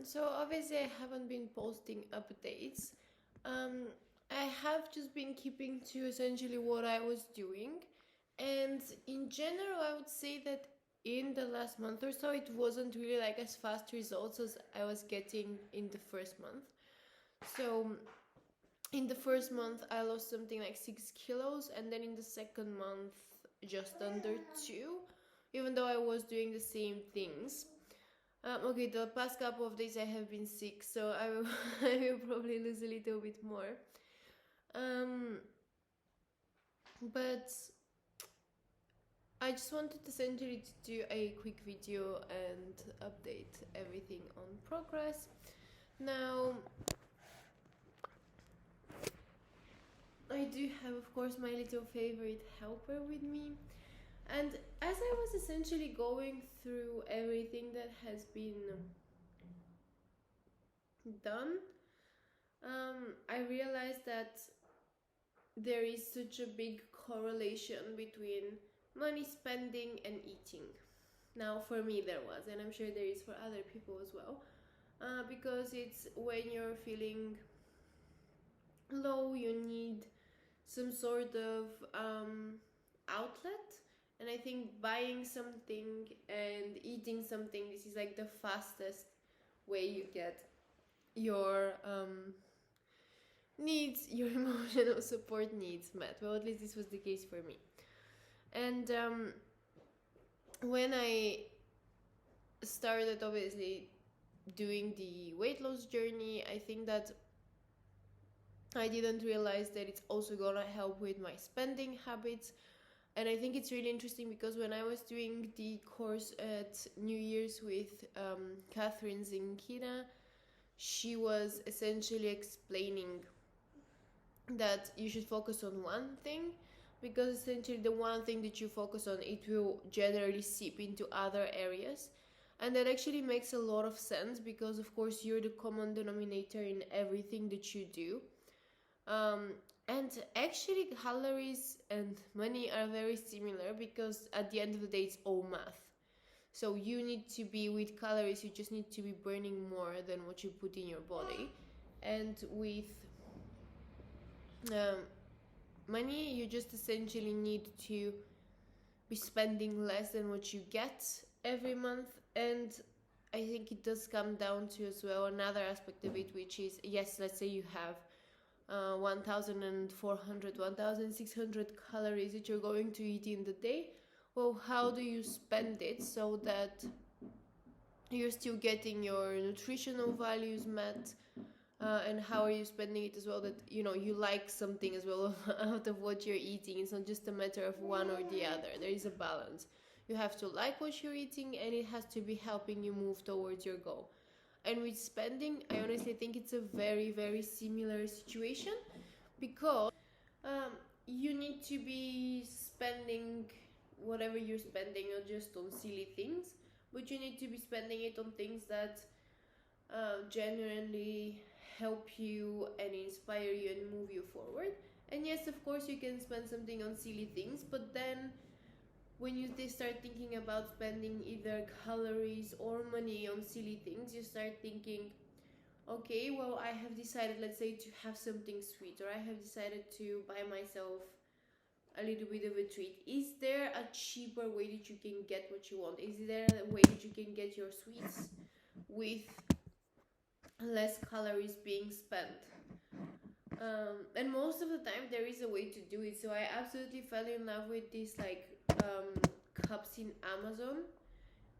So obviously I haven't been posting updates. Um, I have just been keeping to essentially what I was doing. And in general, I would say that in the last month or so, it wasn't really like as fast results as I was getting in the first month. So in the first month, I lost something like 6 kilos, and then in the second month, just under two, even though I was doing the same things. Okay, the past couple of days I have been sick, so I will, I will probably lose a little bit more. Um, but I just wanted essentially to do a quick video and update everything on progress. Now, I do have, of course, my little favorite helper with me. And as I was essentially going through everything that has been done, I realized that there is such a big correlation between money spending and eating. Now, for me, there was, and I'm sure there is for other people as well, because it's when you're feeling low, you need some sort of outlet. And I think buying something and eating something, this is like the fastest way you get your needs, your emotional support needs met. Well, at least this was the case for me. And when I started, obviously, doing the weight loss journey, I think that I didn't realize that it's also gonna help with my spending habits. And I think it's really interesting because when I was doing the course at New Year's with Catherine Zinkina, she was essentially explaining that you should focus on one thing, because essentially the one thing that you focus on, it will generally seep into other areas. And that actually makes a lot of sense because of course you're the common denominator in everything that you do. um, and actually calories and money are very similar because at the end of the day it's all math. So you need to be, with calories, you just need to be burning more than what you put in your body. And with um, money, you just essentially need to be spending less than what you get every month. And I think it does come down to as well another aspect of it, which is, yes, let's say you have 1,400, 1,600 calories that you're going to eat in the day. Well, how do you spend it so that you're still getting your nutritional values met? And how are you spending it as well, that you like something as well out of what you're eating. It's not just a matter of one or the other. There is a balance. You have to like what you're eating, and it has to be helping you move towards your goal. And with spending, I honestly think it's a very, very similar situation, because you need to be spending whatever you're spending, not just on silly things, but you need to be spending it on things that genuinely help you and inspire you and move you forward. And yes, of course, you can spend something on silly things, but then when you start thinking about spending either calories or money on silly things, you start thinking, okay, well, I have decided, let's say, to have something sweet, or I have decided to buy myself a little bit of a treat. Is there a cheaper way that you can get what you want? Is there a way that you can get your sweets with less calories being spent? And most of the time there is a way to do it. So I absolutely fell in love with these cups in Amazon,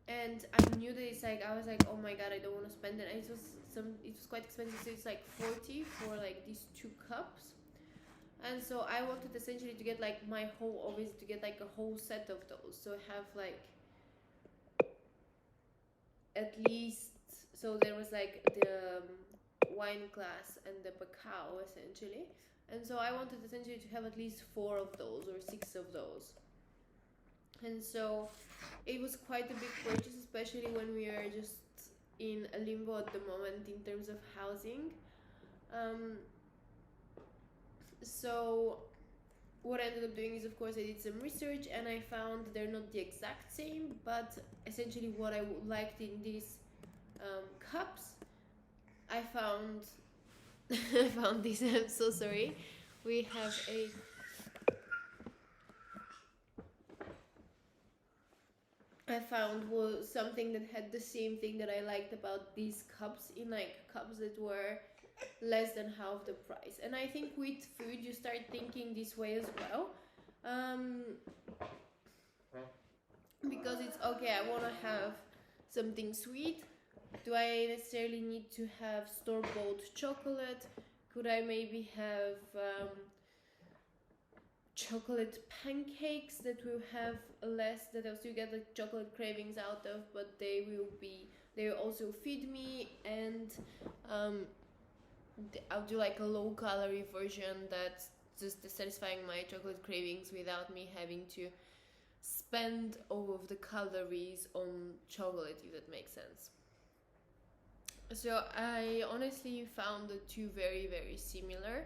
and I knew that it's like, I was like, oh my god, I don't want to spend it. And it was quite expensive, so it's like 40 for like these 2 cups. And so I wanted essentially to get like my whole, obviously to get like a whole set of those, so have like at least, so there was like the wine glass and the cacao essentially. And so I wanted essentially to have at least 4 of those or 6 of those. And so it was quite a big purchase, especially when we are just in a limbo at the moment in terms of housing. So what I ended up doing is, of course, I did some research and I found they're not the exact same, but essentially what I liked in this cups, I found I found this. I'm so sorry. We have a I found was something that had the same thing that I liked about these cups, in like cups that were less than half the price. And I think with food you start thinking this way as well, because it's okay, I want to have something sweet. Do I necessarily need to have store-bought chocolate? Could I maybe have chocolate pancakes that will have less, that I'll still get the chocolate cravings out of, but they will also feed me, and I'll do like a low calorie version that's just satisfying my chocolate cravings without me having to spend all of the calories on chocolate, if that makes sense. So I honestly found the two very, very similar.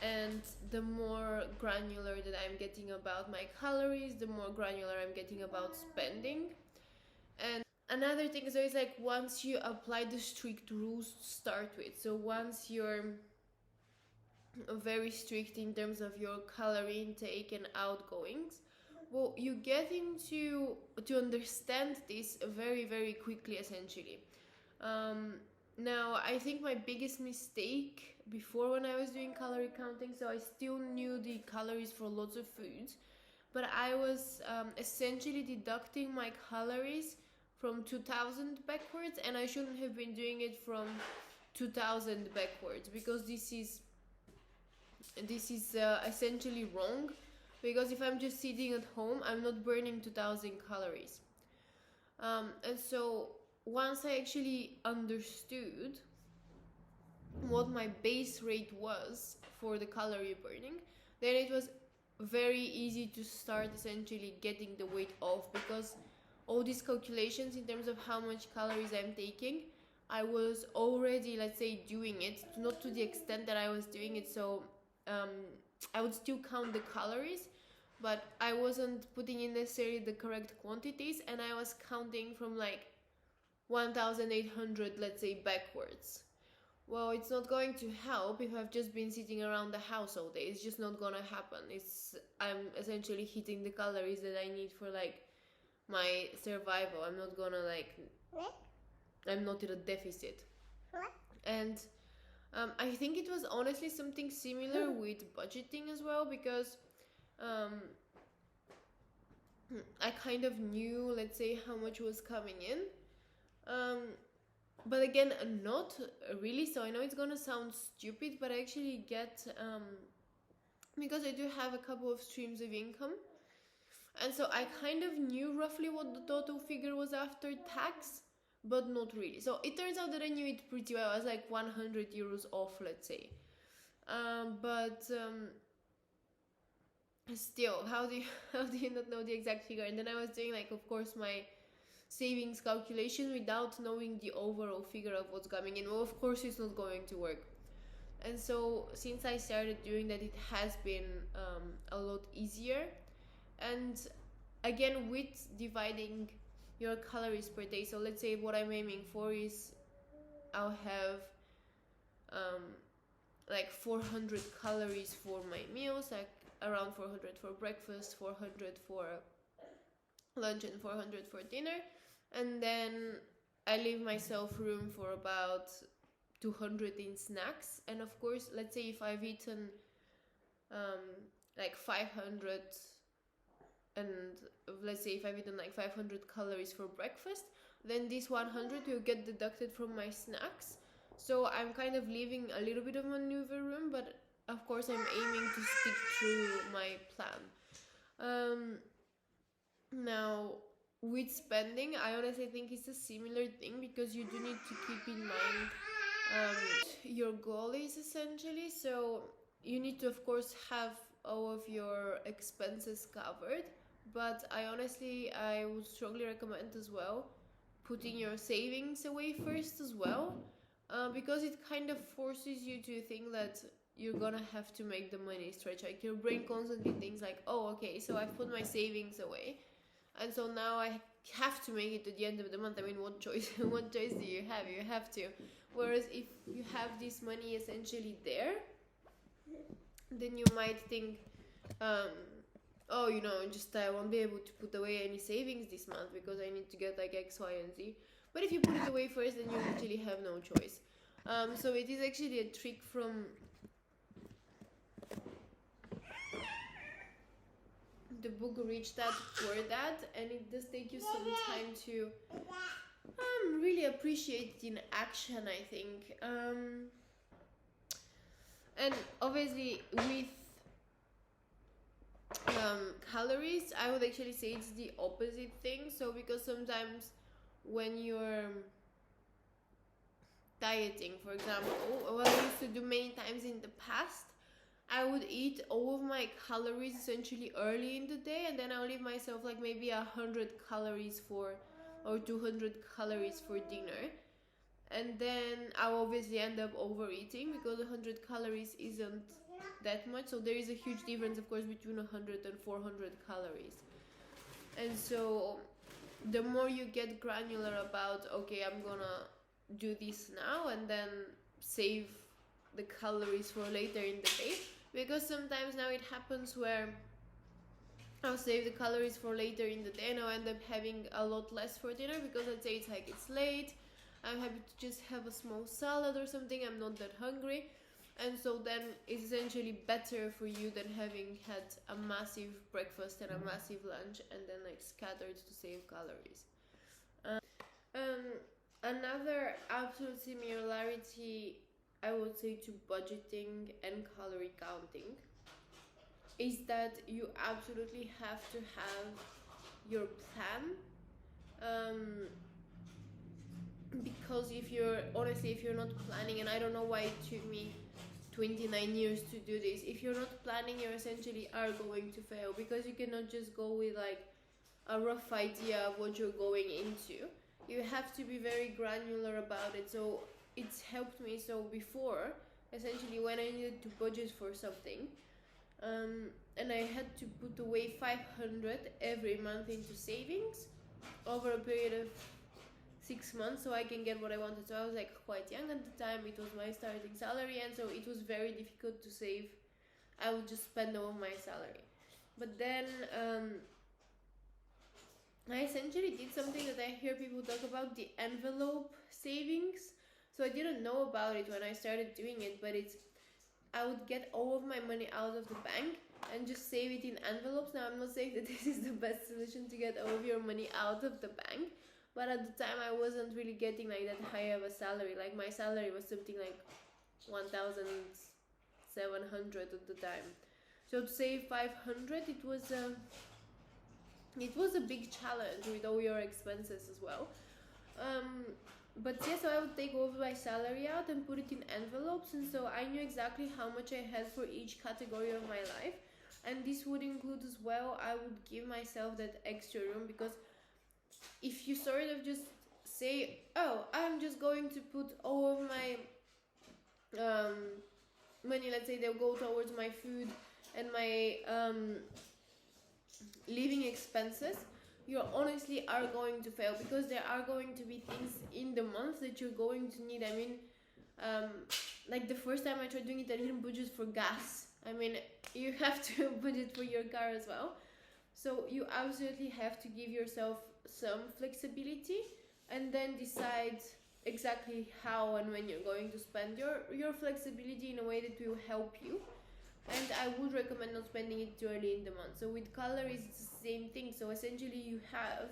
And the more granular that I'm getting about my calories, the more granular I'm getting about spending. And another thing is always like, once you apply the strict rules to start with, so once you're very strict in terms of your calorie intake and outgoings, well, you get into to understand this very, very quickly, essentially. Now, I think my biggest mistake before, when I was doing calorie counting, so I still knew the calories for lots of foods, but I was essentially deducting my calories from 2000 backwards, and I shouldn't have been doing it from 2000 backwards, because this is essentially wrong, because if I'm just sitting at home, I'm not burning 2000 calories. And so once I actually understood what my base rate was for the calorie burning, then it was very easy to start essentially getting the weight off, because all these calculations in terms of how much calories I'm taking, I was already, let's say, doing it, not to the extent that I was doing it, so I would still count the calories, but I wasn't putting in necessarily the correct quantities, and I was counting from like 1800, let's say, backwards. Well, it's not going to help if I've just been sitting around the house all day. It's just not gonna happen. I'm essentially hitting the calories that I need for like my survival. I'm not gonna I'm not in a deficit. And I think it was honestly something similar with budgeting as well, because I kind of knew, let's say, how much was coming in. But again, not really. So I know it's gonna sound stupid, but I actually get, because I do have a couple of streams of income, and so I kind of knew roughly what the total figure was after tax, but not really. So it turns out that I knew it pretty well. I was like 100 euros off, let's say. But still, how do you not know the exact figure? And then I was doing, like, of course, my savings calculation without knowing the overall figure of what's coming in. Well, of course it's not going to work. And so since I started doing that, it has been a lot easier. And again, with dividing your calories per day, so let's say what I'm aiming for is I'll have like 400 calories for my meals, like around 400 for breakfast, 400 for lunch, and 400 for dinner. And then I leave myself room for about 200 in snacks. And of course, let's say if I've eaten like 500, and let's say if I've eaten like 500 calories for breakfast, then this 100 will get deducted from my snacks. So I'm kind of leaving a little bit of maneuver room, but of course I'm aiming to stick through my plan. Now, with spending, I honestly think it's a similar thing, because you do need to keep in mind your goal is, essentially. So you need to, of course, have all of your expenses covered, but I would strongly recommend as well putting your savings away first as well, because it kind of forces you to think that you're gonna have to make the money stretch. Like, your brain constantly thinks like, oh, okay, so I've put my savings away, and so now I have to make it to the end of the month. I mean, what choice? What choice do you have? You have to. Whereas if you have this money essentially there, then you might think, oh, you know, just I won't be able to put away any savings this month because I need to get like X, Y, and Z. But if you put it away first, then you literally have no choice. So it is actually a trick from the book Rich Dad Poor Dad, and it does take you some time to really appreciate it in action, I think. And obviously with calories, I would actually say it's the opposite thing. So because sometimes when you're dieting, for example, what I used to do many times in the past, I would eat all of my calories essentially early in the day, and then I'll leave myself like maybe 100 calories for, or 200 calories for dinner. And then I'll obviously end up overeating because 100 calories isn't that much. So there is a huge difference, of course, between 100 and 400 calories. And so the more you get granular about, okay, I'm gonna do this now and then save the calories for later in the day, because sometimes now it happens where I'll save the calories for later in the day and I'll end up having a lot less for dinner because let's say it's late, I'm happy to just have a small salad or something, I'm not that hungry, and so then it's essentially better for you than having had a massive breakfast and a massive lunch and then like scattered to save calories. Another absolute similarity, I would say, to budgeting and calorie counting is that you absolutely have to have your plan, because if you're not planning, and I don't know why it took me 29 years to do this, if you're not planning, you essentially are going to fail, because you cannot just go with like a rough idea of what you're going into. You have to be very granular about it. So it's helped me. So before, essentially when I needed to budget for something, and I had to put away 500 every month into savings over a period of 6 months so I can get what I wanted. So I was like quite young at the time, it was my starting salary, and so it was very difficult to save. I would just spend all of my salary. But then I essentially did something that I hear people talk about, the envelope savings. So I didn't know about it when I started doing it, but I would get all of my money out of the bank and just save it in envelopes. Now I'm not saying that this is the best solution to get all of your money out of the bank, but at the time I wasn't really getting like that high of a salary. Like my salary was something like 1,700 at the time. So to save 500, it was a big challenge with all your expenses as well. But yeah, so I would take all of my salary out and put it in envelopes, and so I knew exactly how much I had for each category of my life. And this would include as well, I would give myself that extra room, because if you sort of just say, oh, I'm just going to put all of my money, let's say they'll go towards my food and my living expenses, you honestly are going to fail, because there are going to be things in the month that you're going to need. I mean, like the first time I tried doing it, I didn't budget for gas. I mean, you have to budget for your car as well. So you absolutely have to give yourself some flexibility and then decide exactly how and when you're going to spend your flexibility in a way that will help you. And I would recommend not spending it too early in the month. So with calories, it's the same thing. So essentially you have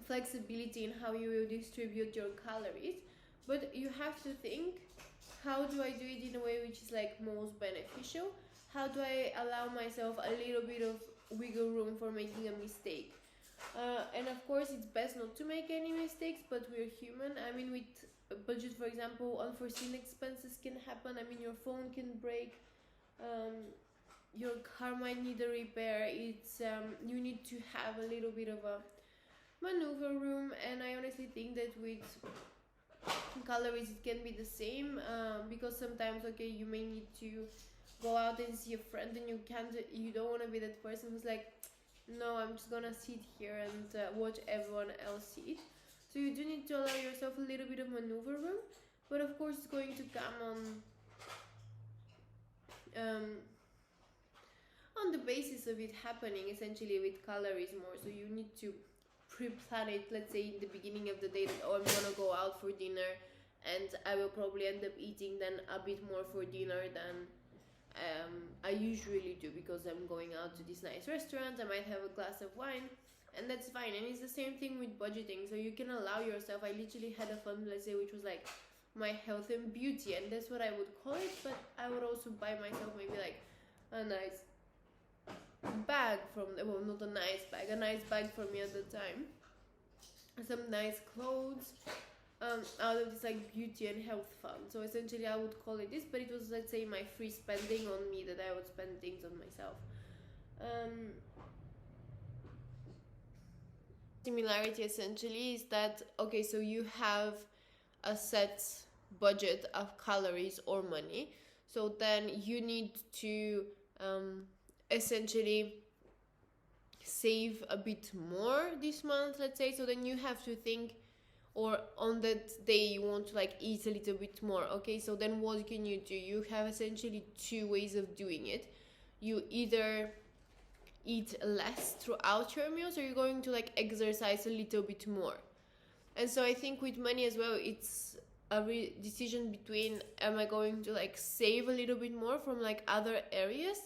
flexibility in how you will distribute your calories, but you have to think, how do I do it in a way which is like most beneficial? How do I allow myself a little bit of wiggle room for making a mistake? And of course it's best not to make any mistakes, but we're human. I mean, with a budget, for example, unforeseen expenses can happen. I mean, your phone can break, your car might need a repair. It's you need to have a little bit of a maneuver room, and I honestly think that with calories it can be the same, because sometimes, okay, you may need to go out and see a friend and you don't want to be that person who's like, no, I'm just gonna sit here and watch everyone else eat. So you do need to allow yourself a little bit of maneuver room, but of course it's going to come um, on the basis of it happening essentially with calories more. So you need to pre-plan it, let's say in the beginning of the day, that I'm gonna go out for dinner and I will probably end up eating then a bit more for dinner than I usually do, because I'm going out to this nice restaurant. I might have a glass of wine, and that's fine. And it's the same thing with budgeting. So you can allow yourself. I literally had a fund, let's say, which was like my health and beauty, and that's what I would call it. But I would also buy myself maybe like a nice bag from, well, not a nice bag, a nice bag for me at the time, some nice clothes, out of this like beauty and health fund. So essentially I would call it this, but it was, let's say, my free spending on me, that I would spend things on myself. Similarity essentially is that, okay, so you have a set budget of calories or money, so then you need to essentially save a bit more this month, let's say. So then you have to think, or on that day you want to like eat a little bit more. Okay, so then what can you do? You have essentially two ways of doing it. You either eat less throughout your meals, or you're going to like exercise a little bit more. And so I think with money as well, it's a decision between, am I going to like save a little bit more from like other areas,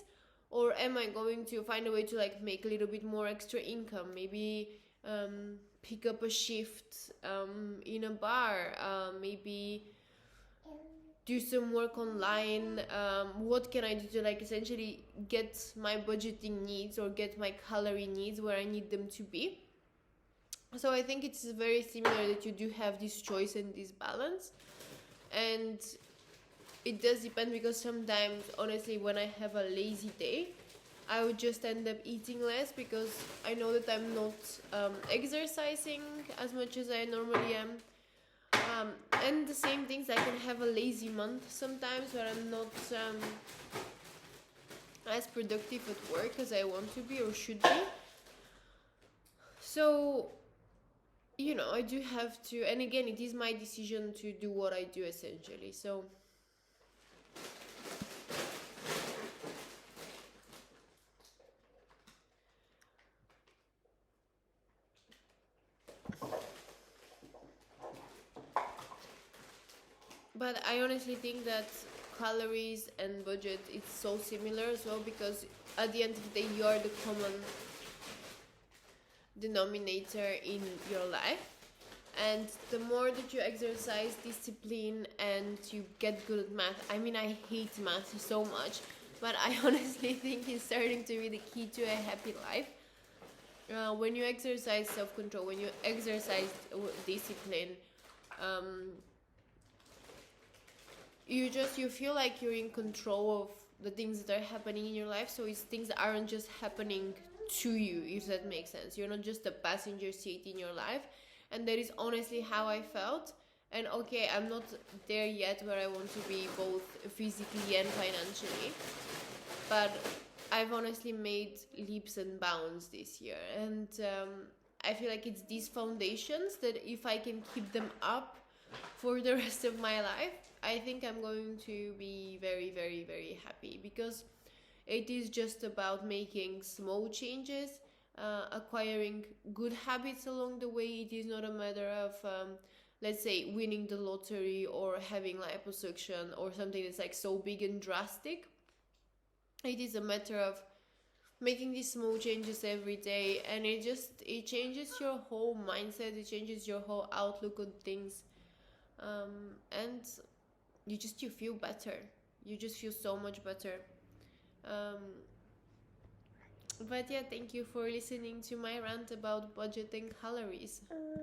or am I going to find a way to like make a little bit more extra income? Maybe pick up a shift in a bar, maybe do some work online. What can I do to like essentially get my budgeting needs or get my calorie needs where I need them to be? So I think it's very similar, that you do have this choice and this balance. And it does depend, because sometimes honestly when I have a lazy day, I would just end up eating less, because I know that I'm not exercising as much as I normally am. And the same things, I can have a lazy month sometimes where I'm not as productive at work as I want to be or should be. So, you know, I do have to, and again, it is my decision to do what I do essentially. So but I honestly think that calories and budget, it's so similar as well, because at the end of the day you are the common denominator in your life. And the more that you exercise discipline and you get good at math, I mean, I hate math so much, but I honestly think it's starting to be the key to a happy life. When you exercise self-control, when you exercise discipline, you feel like you're in control of the things that are happening in your life. So it's things that aren't just happening to you, if that makes sense. You're not just a passenger seat in your life. And that is honestly how I felt. And okay, I'm not there yet where I want to be, both physically and financially, but I've honestly made leaps and bounds this year. And I feel like it's these foundations that if I can keep them up for the rest of my life, I think I'm going to be very, very, very happy, because it is just about making small changes, acquiring good habits along the way. It is not a matter of, let's say, winning the lottery or having liposuction or something that's like so big and drastic. It is a matter of making these small changes every day, and it changes your whole mindset, it changes your whole outlook on things, and you feel better. You just feel so much better. But yeah, thank you for listening to my rant about budgeting calories.